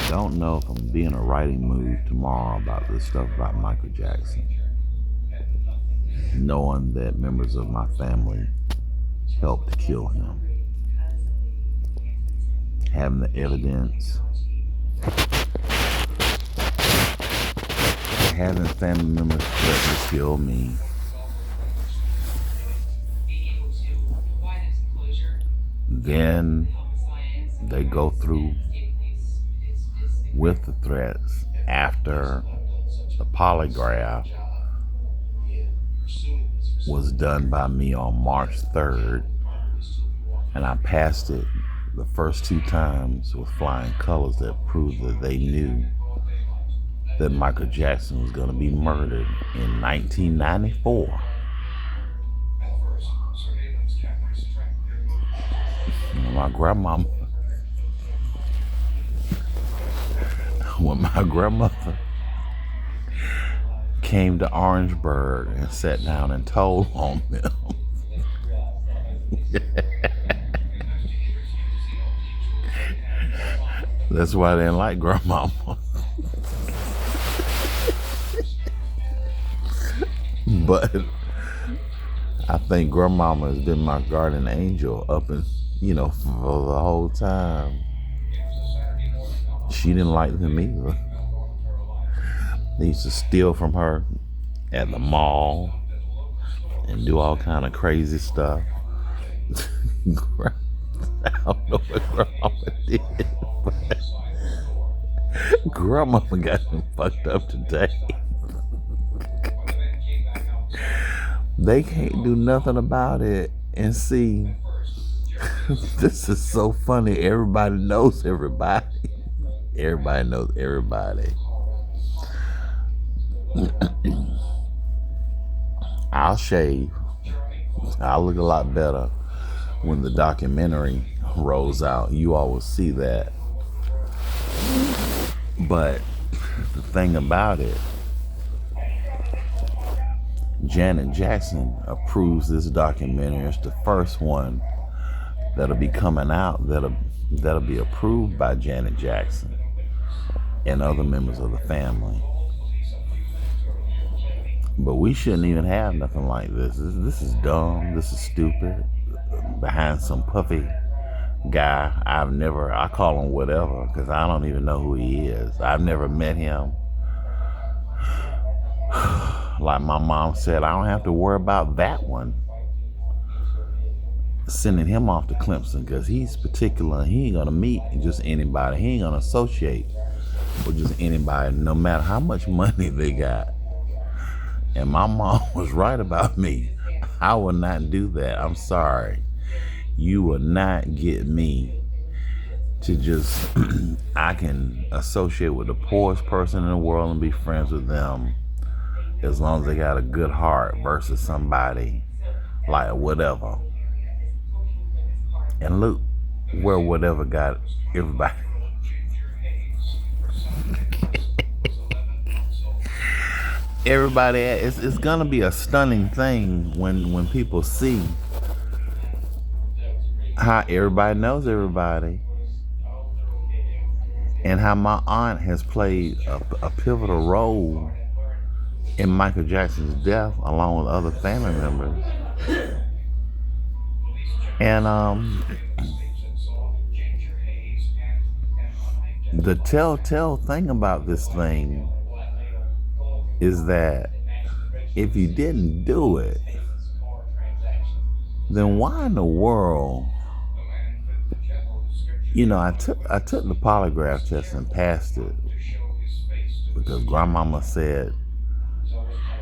Don't know if I'm gonna be in a writing mood tomorrow about this stuff about Michael Jackson, knowing that members of my family helped kill him, having the evidence, having family members threaten to kill me. Then they go through with the threats after the polygraph was done by me on March 3rd, and I passed it the first two times with flying colors that proved that they knew that Michael Jackson was going to be murdered in 1994. My grandmama, when my grandmother came to Orangeburg and sat down and told on them, that's why they didn't like grandmama. But I think grandmama has been my guardian angel up and for the whole time. She didn't like them either. They used to steal from her at the mall and do all kind of crazy stuff. I don't know what grandmama did, but grandmama got them fucked up today. They can't do nothing about it. And see, this is so funny. Everybody knows everybody. Everybody knows everybody. I'll shave. I'll look a lot better when the documentary rolls out. You all will see that. But the thing about it, Janet Jackson approves this documentary. It's the first one that'll be coming out that'll be approved by Janet Jackson and other members of the family. But we shouldn't even have nothing like this. This is dumb. This is stupid. Behind some puffy guy I call him whatever because I don't even know who he is. I've never met him. Like my mom said, I don't have to worry about that one. Sending him off to Clemson because he's particular. He ain't gonna meet just anybody. He ain't gonna associate with just anybody, no matter how much money they got. And my mom was right about me. I will not do that. I'm sorry. You will not get me to just, I can associate with the poorest person in the world and be friends with them as long as they got a good heart versus somebody like whatever. And look where whatever got everybody. Everybody, it's gonna be a stunning thing when people see how everybody knows everybody and how my aunt has played a pivotal role in Michael Jackson's death along with other family members. And the telltale thing about this thing is that if you didn't do it, then why in the world? I took the polygraph test and passed it because grandmama said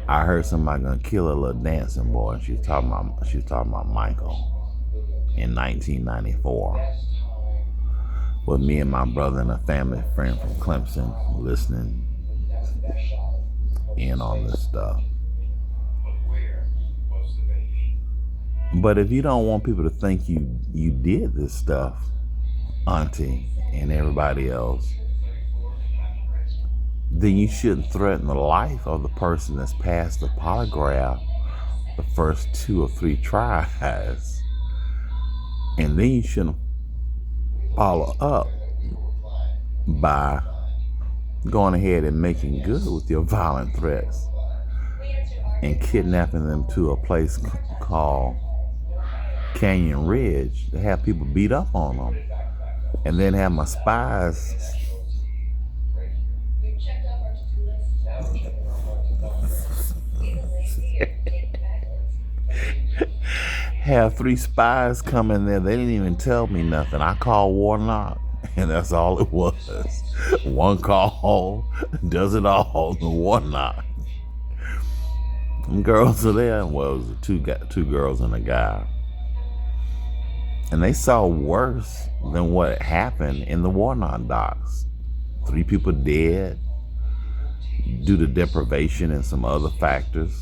I heard somebody gonna kill a little dancing boy, and she was talking about Michael in 1994. With me and my brother and a family friend from Clemson listening in on this stuff. But if you don't want people to think you did this stuff, Auntie and everybody else, then you shouldn't threaten the life of the person that's passed the polygraph the first 2 or 3 tries. And then you shouldn't follow up by going ahead and making good with your violent threats and kidnapping them to a place called Canyon Ridge to have people beat up on them, and then have my spies have 3 spies come in there. They didn't even tell me nothing. I called Warnock, and that's all it was. One call does it all. The Warnock. Them girls are there. Well, it was two girls and a guy. And they saw worse than what happened in the Warnock docks. 3 people dead due to deprivation and some other factors.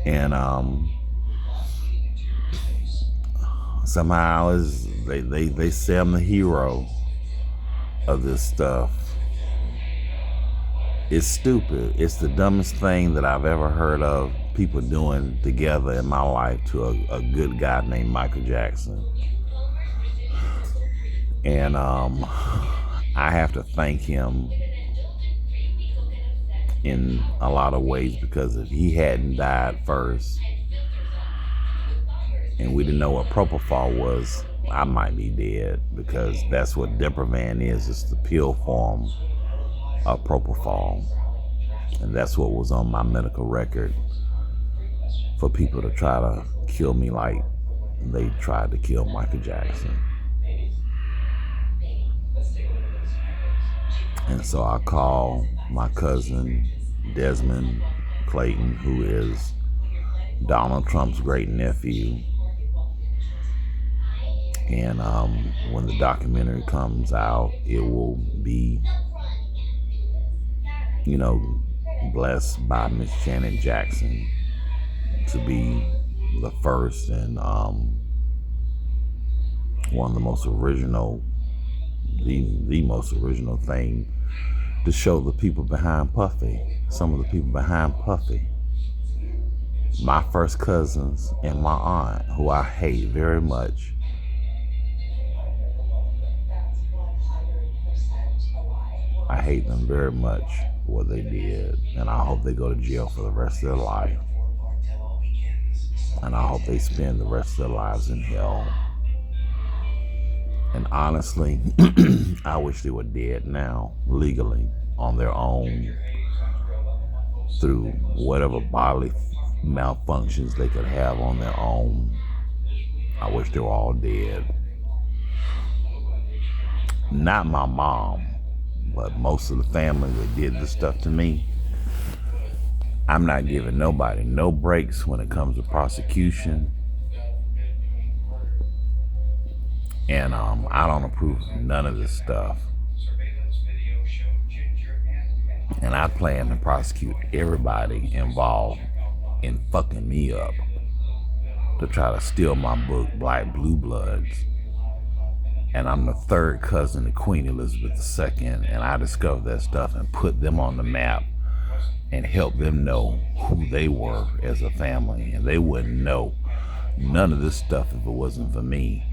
And somehow they say I'm the hero of this stuff. It's stupid. It's the dumbest thing that I've ever heard of people doing together in my life to a good guy named Michael Jackson. And I have to thank him in a lot of ways, because if he hadn't died first and we didn't know what propofol was, I might be dead, because that's what Deprivan is. It's the pill form of propofol, and that's what was on my medical record for people to try to kill me like they tried to kill Michael Jackson. And so I call my cousin Desmond Clayton, who is Donald Trump's great nephew. And when the documentary comes out, it will be, blessed by Miss Janet Jackson to be the first and one of the most original, the most original thing to show the people behind Puffy, some of the people behind Puffy. My first cousins and my aunt, who I hate very much. I hate them very much for what they did, and I hope they go to jail for the rest of their life. And I hope they spend the rest of their lives in hell. And honestly, I wish they were dead now, legally, on their own, through whatever bodily malfunctions they could have on their own. I wish they were all dead. Not my mom, but most of the family that did this stuff to me. I'm not giving nobody no breaks when it comes to prosecution. And I don't approve of none of this stuff. And I plan to prosecute everybody involved in fucking me up to try to steal my book, Black Blue Bloods. And I'm the 3rd cousin to Queen Elizabeth II, and I discovered that stuff and put them on the map and helped them know who they were as a family. And they wouldn't know none of this stuff if it wasn't for me.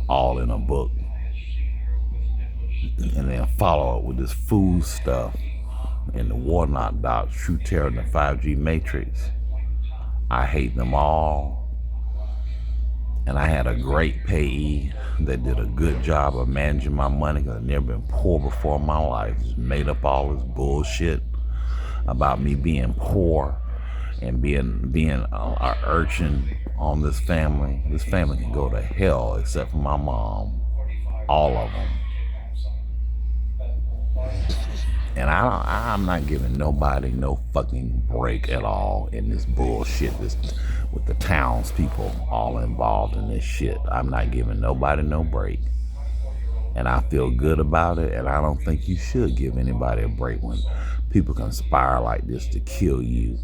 All in a book. And then follow up with this fool stuff in the Warnock docs, True Terror, and the 5G Matrix. I hate them all. And I had a great payee that did a good job of managing my money, because I've never been poor before in my life. Just made up all this bullshit about me being poor and being an urchin on this family. This family can go to hell except for my mom. All of them. And I'm not giving nobody no fucking break at all in this bullshit with the townspeople all involved in this shit. I'm not giving nobody no break. And I feel good about it, and I don't think you should give anybody a break when people conspire like this to kill you,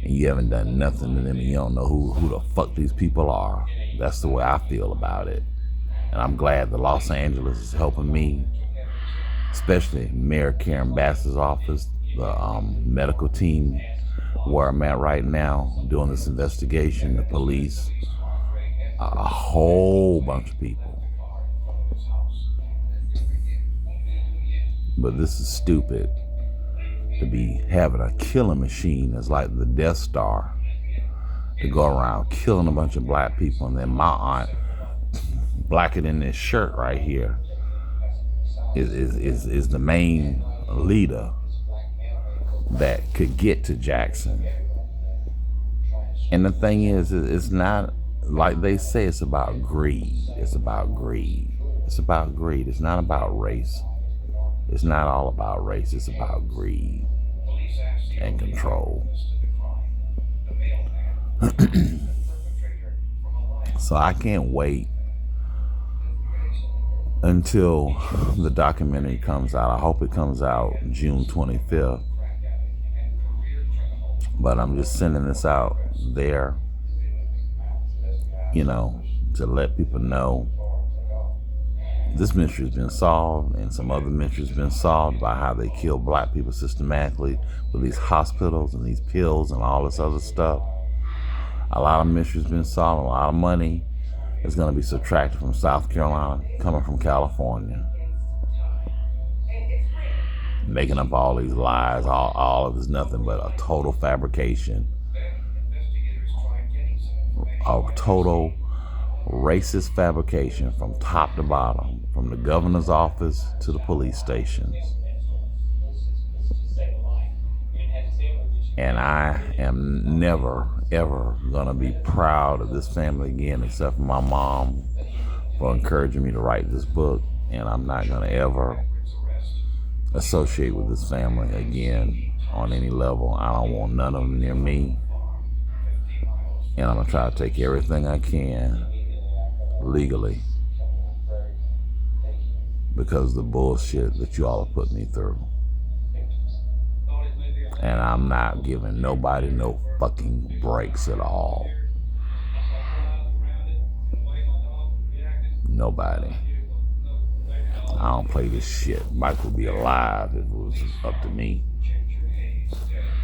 and you haven't done nothing to them, and you don't know who the fuck these people are. That's the way I feel about it. And I'm glad the Los Angeles is helping me, especially Mayor Karen Bass's office, the medical team where I'm at right now doing this investigation, the police, a whole bunch of people. But this is stupid to be having a killing machine that's like the Death Star to go around killing a bunch of black people, and then my aunt, blacker than this shirt right here, is the main leader that could get to Jackson. And the thing is, it's not like they say it's about greed. It's about greed. It's about greed. It's not about race. It's not all about race. It's about greed and control. So I can't wait until the documentary comes out. I hope it comes out June 25th. But I'm just sending this out there, to let people know this mystery's been solved, and some other mysteries been solved about how they kill black people systematically with these hospitals and these pills and all this other stuff. A lot of mysteries been solved. A lot of money is going to be subtracted from South Carolina, coming from California, making up all these lies. All of it's nothing but a total fabrication, a total racist fabrication from top to bottom, from the governor's office to the police stations. And I am never, ever gonna be proud of this family again, except for my mom for encouraging me to write this book. And I'm not gonna ever associate with this family again on any level. I don't want none of them near me. And I'm gonna try to take everything I can legally, because of the bullshit that you all have put me through. And I'm not giving nobody no fucking breaks at all. Nobody. I don't play this shit. Mike would be alive if it was up to me.